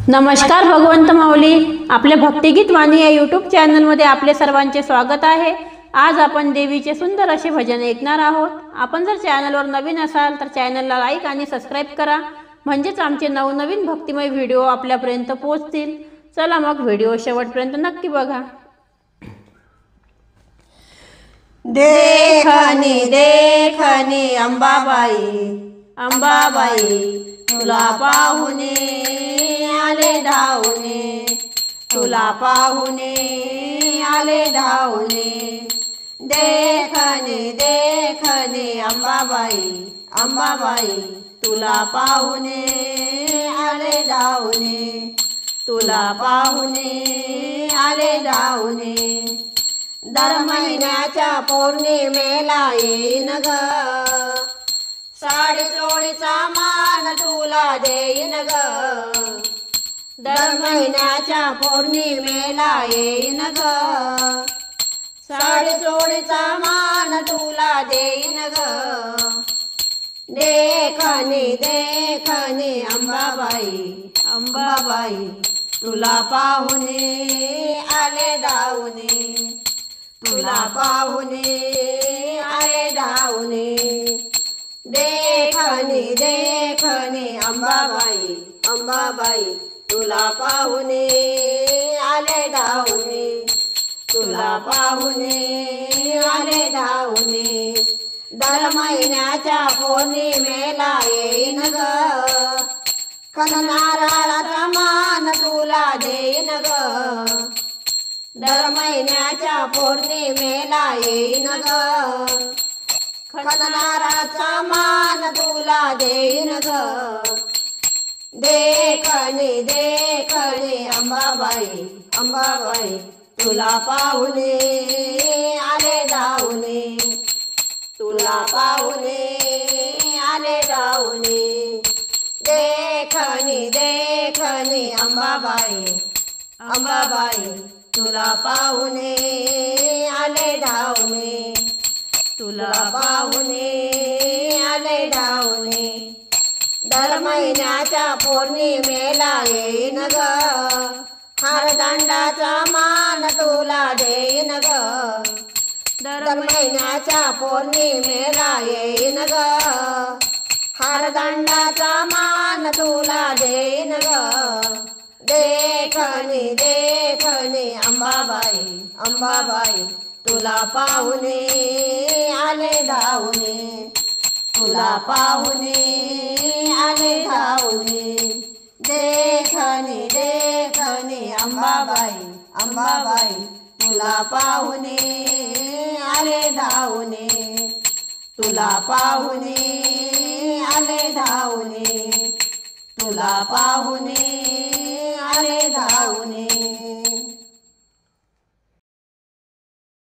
नमस्कार भगवंत माऊली, आपल्या भक्तिगीत वाणी या यूट्यूब चॅनलमध्ये आपले सर्वांचे स्वागत आहे। आज आपण देवीचे सुंदर असे भजन ऐकणार आहोत। आपण जर चॅनलवर नवीन असाल तर चॅनलला लाईक आणि सबस्क्राईब करा, म्हणजेच आमचे नवनवीन भक्तिमय व्हिडिओ आपल्यापर्यंत पोहोचतील। चला मग व्हिडिओ शेवटपर्यंत नक्की बघा। देखनी देखनी अंबाबाई, अंबाबाई तुला पाहुणे आले धावणे, तुला पाहुणे आले धावणे। देखनी देखनी अंबाबाई, अंबाबाई तुला पाहुणे आले धावणे, तुला पाहुणे आले धावणे। दर महिन्याच्या पौर्णिमेला येईन ग, साडी चोळीचा मान तुला देईन ग। दर महिन्याच्या पौर्णिमेला येईन ग, साडी चोळीचा मान तुला देईन ग। देखनी देखनी अंबाबाई, अंबाबाई तुला पाहुणे आले धावणे, तुला पाहुणे आले धावणे। देखनी देखनी अंबाबाई, अंबाबाई तुला पाहुणे आले धावणे, तुला पाहुणे आले धावणे। दर महिन्याच्या पौर्णिमेला येईन ग, नारळाचा मान तुला देईन ग। दर महिन्याच्या पौर्णिमेला येईन ग, नारळाचा मान तुला देईन ग। देखनी देखनी अंबाबाई, अंबाबाई तुला पाहुणे आले धावणे, तुला पाहुणे आले धावणे। देखनी देखनी अंबाबाई, अंबाबाई तुला पाहुणे आले धावणे, तुला पाहुणे आले धावणे। दर महिन्याच्या पौर्णिमेला येईन ग, हारदांडाचा मान तुला देईन ग। दर महिन्याच्या पौर्णिमेला येईन ग, हारदांडाचा मान तुला देईन ग। देखनी देखनी अंबाबाई, अंबाबाई तुला पाहुणे आले धावणे, तुला पाहुणे आले धावणे। देखनी देखनी अंबाबाई, अंबाबाई तुला पाहुणे आले धावणे, तुला पाहुणे आले धावणे, तुला पाहुणे आले धावणे।